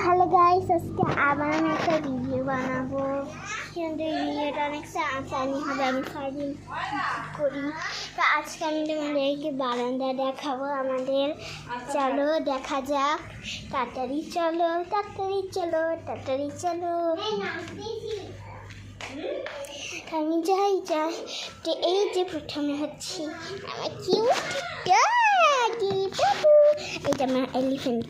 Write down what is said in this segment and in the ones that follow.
Hello guys, আজকে আবার আমি একটা ভিডিও বানাবো। কিন্তু এই ভিডিওটা অনেক ফানি হবে, আমি ফানি করি। তো আজকে আমি তোমাদেরকে বারান্দা দেখাবো আমাদের। চলো দেখা যাক, তাড়াতাড়ি চলো, তাড়াতাড়ি চলো, তাড়াতাড়ি চলো। আমি যাই তো এই যে প্রথমে হচ্ছে আমার কিউট এই যে আমার এলিফ্যান্ট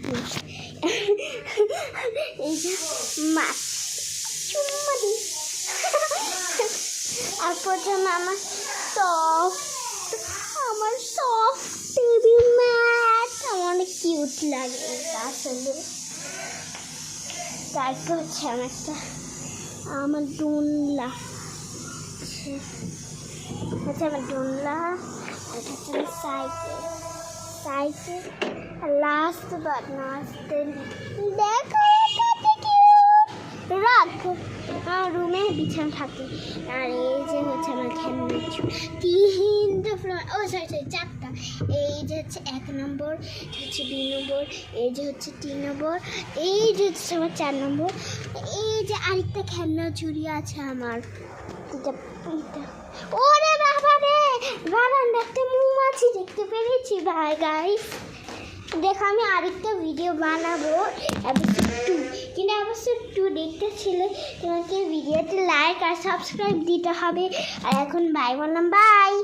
এই যে মাছ চুম্মা দি আর প্রথমে আমার সফট বেবি ম্যাট আমার অনেক কিউট লাগে এটা আসলে। তারপর হচ্ছে আমার ডোনলা আমার ডোনলা, এটা হচ্ছে সাইকেল লাস্ট বাট নট দেখো রাখ আমার রুমে বিছানা থাকে। আর এই যে হচ্ছে আমার খেলনা তিনটা ফ্লোর, সরি চারটা। এই যে হচ্ছে 1 নম্বর, হচ্ছে 2 নম্বর, এই যে হচ্ছে 3 নম্বর, এই যে হচ্ছে আমার 4 নম্বর। এই যে আরেকটা খেলনা ঝুড়ি আছে আমার। ওরে বাবা রে, বারান্দাতে মৌমাছি দেখতে পেরেছি ভাই গাইস। দেখো আমি আরেকটা ভিডিও বানাবো এপিসোড 2, কিন্তু এপিসোড 2 দেখতে ছিল তোমাকে ভিডিওতে লাইক আর সাবস্ক্রাইব দিতে হবে। আর এখন বাই বললাম, বাই।